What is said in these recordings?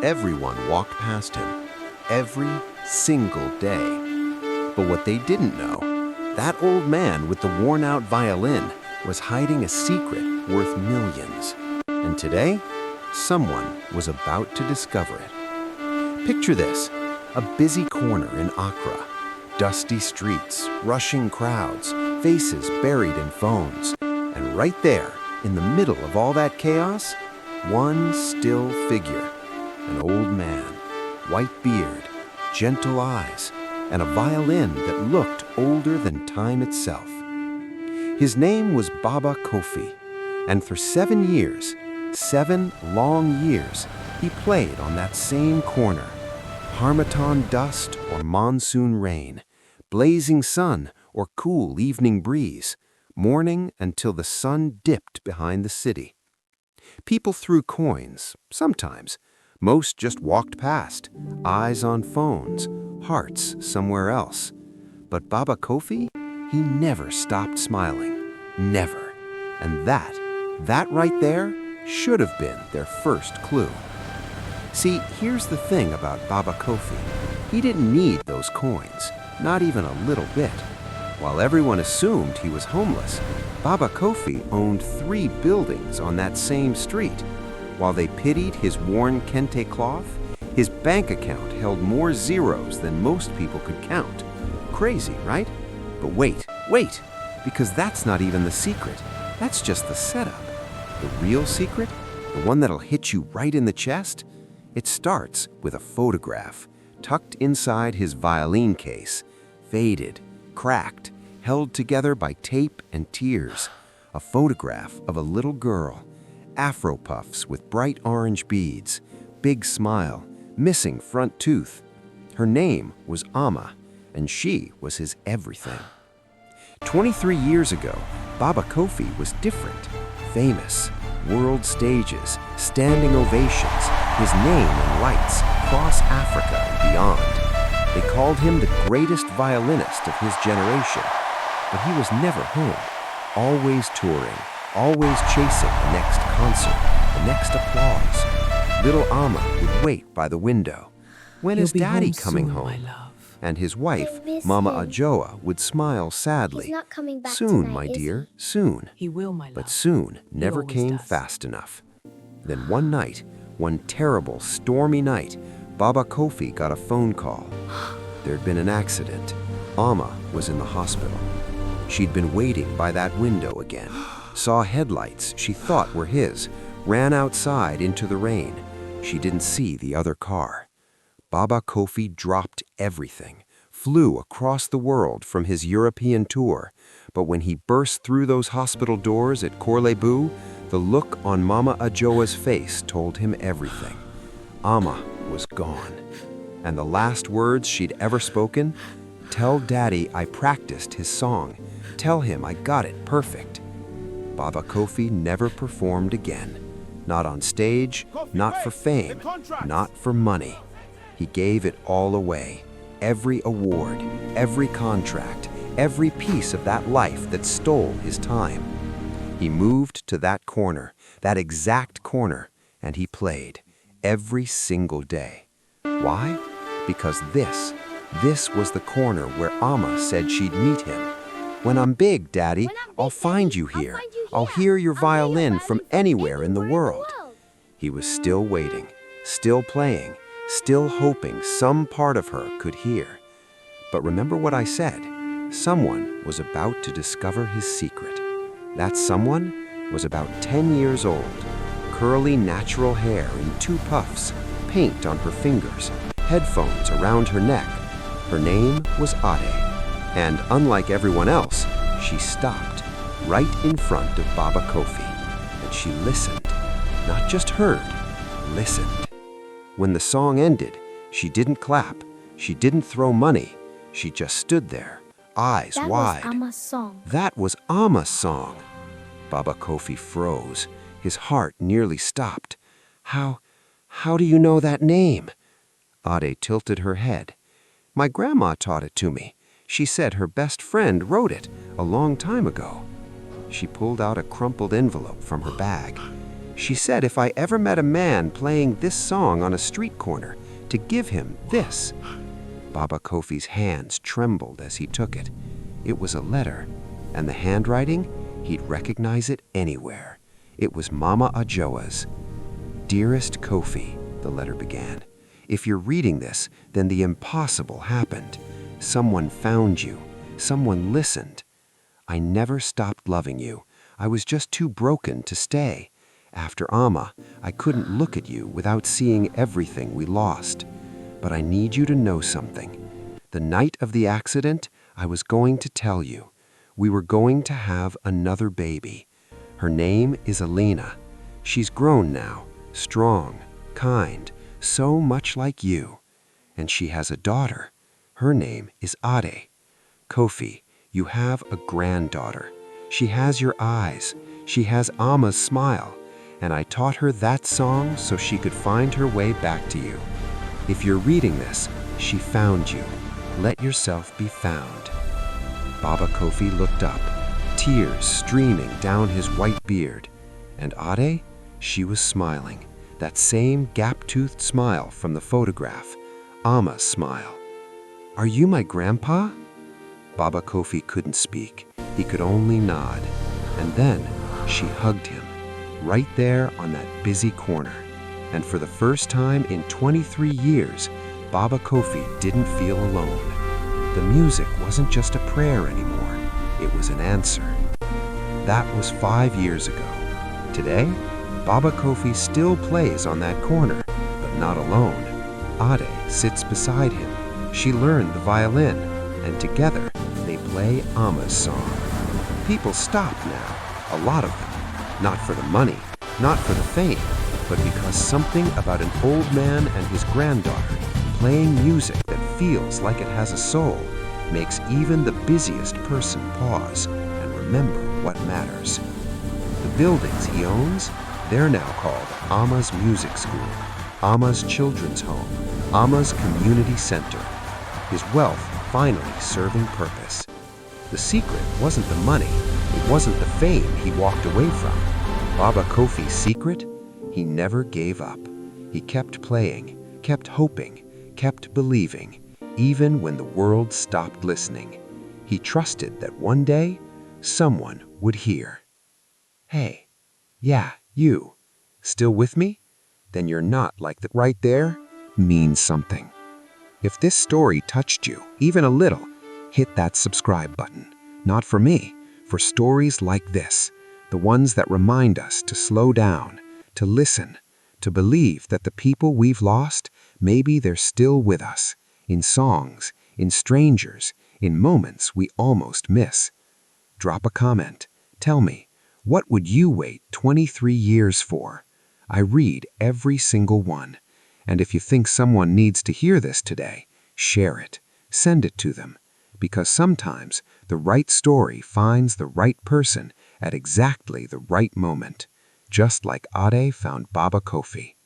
Everyone walked past him, every single day. But what they didn't know, that old man with the worn-out violin was hiding a secret worth millions. And today, someone was about to discover it. Picture this, a busy corner in Accra. Dusty streets, rushing crowds, faces buried in phones. And right there, in the middle of all that chaos, one still figure. An old man, white beard, gentle eyes, and a violin that looked older than time itself. His name was Baba Kofi, and for 7 years, 7 long years, he played on that same corner. Harmattan dust or monsoon rain, blazing sun or cool evening breeze, morning until the sun dipped behind the city. People threw coins, sometimes. Most just walked past, eyes on phones, hearts somewhere else. But Baba Kofi, he never stopped smiling. Never. And that right there should have been their first clue. See, here's the thing about Baba Kofi. He didn't need those coins, not even a little bit. While everyone assumed he was homeless, Baba Kofi owned 3 buildings on that same street. While they pitied his worn kente cloth, his bank account held more zeros than most people could count. Crazy, right? But wait, because that's not even the secret. That's just the setup. The real secret, the one that'll hit you right in the chest, it starts with a photograph tucked inside his violin case, faded, cracked, held together by tape and tears. A photograph of a little girl, afro puffs with bright orange beads, big smile, missing front tooth. Her name was Amma, and she was his everything. 23 years ago, Baba Kofi was different. Famous, world stages, standing ovations, his name in lights across Africa and beyond. They called him the greatest violinist of his generation, but he was never home, always touring, always chasing the next concert, the next applause. Little Amma would wait by the window. When is Daddy coming home? My love. And his wife, miss Mama him. Ajoa, would smile sadly. He's not coming back Soon, tonight, my is dear, soon. He will, my love. But soon never always came does. fast enough. Then one night, one terrible, stormy night, Baba Kofi got a phone call. There'd been an accident. Amma was in the hospital. She'd been waiting by that window again, saw headlights she thought were his, ran outside into the rain. She didn't see the other car. Baba Kofi dropped everything, flew across the world from his European tour. But when he burst through those hospital doors at Corlebu, the look on Mama Ajoa's face told him everything. Amma was gone. And the last words she'd ever spoken, "Tell Daddy I practiced his song. Tell him I got it perfect." Baba Kofi never performed again. Not on stage, not for fame, not for money. He gave it all away. Every award, every contract, every piece of that life that stole his time. He moved to that corner, that exact corner, and he played every single day. Why? Because this was the corner where Amma said she'd meet him. "When I'm big, Daddy, I'll find you here. I'll hear your violin from anywhere in the world." He was still waiting, still playing, still hoping some part of her could hear. But remember what I said, someone was about to discover his secret. That someone was about 10 years old, curly natural hair in 2 puffs, paint on her fingers, headphones around her neck. Her name was Ade, and unlike everyone else, she stopped right in front of Baba Kofi, and she listened, not just heard, listened. When the song ended, she didn't clap, she didn't throw money, she just stood there, eyes That wide. was Amma's song. That was Amma's song. Baba Kofi froze, his heart nearly stopped. How do you know that name?" Ade tilted her head. "My grandma taught it to me. She said her best friend wrote it a long time ago." She pulled out a crumpled envelope from her bag. She said if I ever met a man playing this song on a street corner, to give him this. Baba Kofi's hands trembled as he took it. It was a letter, and the handwriting, he'd recognize it anywhere. It was Mama Ajoa's. "Dearest Kofi," the letter began, "if you're reading this, then the impossible happened. Someone found you. Someone listened. I never stopped loving you. I was just too broken to stay. After Amma, I couldn't look at you without seeing everything we lost. But I need you to know something. The night of the accident, I was going to tell you. We were going to have another baby. Her name is Alina. She's grown now, strong, kind, so much like you. And she has a daughter. Her name is Ade. Kofi, you have a granddaughter. She has your eyes. She has Amma's smile. And I taught her that song so she could find her way back to you. If you're reading this, she found you. Let yourself be found." Baba Kofi looked up, tears streaming down his white beard. And Ade, she was smiling, that same gap-toothed smile from the photograph, Amma's smile. "Are you my grandpa?" Baba Kofi couldn't speak. He could only nod. And then she hugged him, right there on that busy corner. And for the first time in 23 years, Baba Kofi didn't feel alone. The music wasn't just a prayer anymore. It was an answer. That was 5 years ago. Today, Baba Kofi still plays on that corner, but not alone. Ade sits beside him. She learned the violin, and together they play Amma's song. People stop now, a lot of them. Not for the money, not for the fame, but because something about an old man and his granddaughter playing music that feels like it has a soul makes even the busiest person pause and remember what matters. The buildings he owns, they're now called Amma's Music School, Amma's Children's Home, Amma's Community Center. His wealth finally serving purpose. The secret wasn't the money, it wasn't the fame he walked away from. Baba Kofi's secret? He never gave up. He kept playing, kept hoping, kept believing, even when the world stopped listening. He trusted that one day, someone would hear. Hey, yeah, you. Still with me? Then you're not like the right there means something. If this story touched you, even a little, hit that subscribe button. Not for me, for stories like this, the ones that remind us to slow down, to listen, to believe that the people we've lost, maybe they're still with us, in songs, in strangers, in moments we almost miss. Drop a comment. Tell me, what would you wait 23 years for? I read every single one. And if you think someone needs to hear this today, share it. Send it to them. Because sometimes the right story finds the right person at exactly the right moment. Just like Ade found Baba Kofi.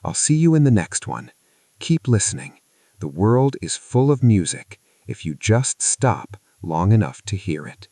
I'll see you in the next one. Keep listening. The world is full of music if you just stop long enough to hear it.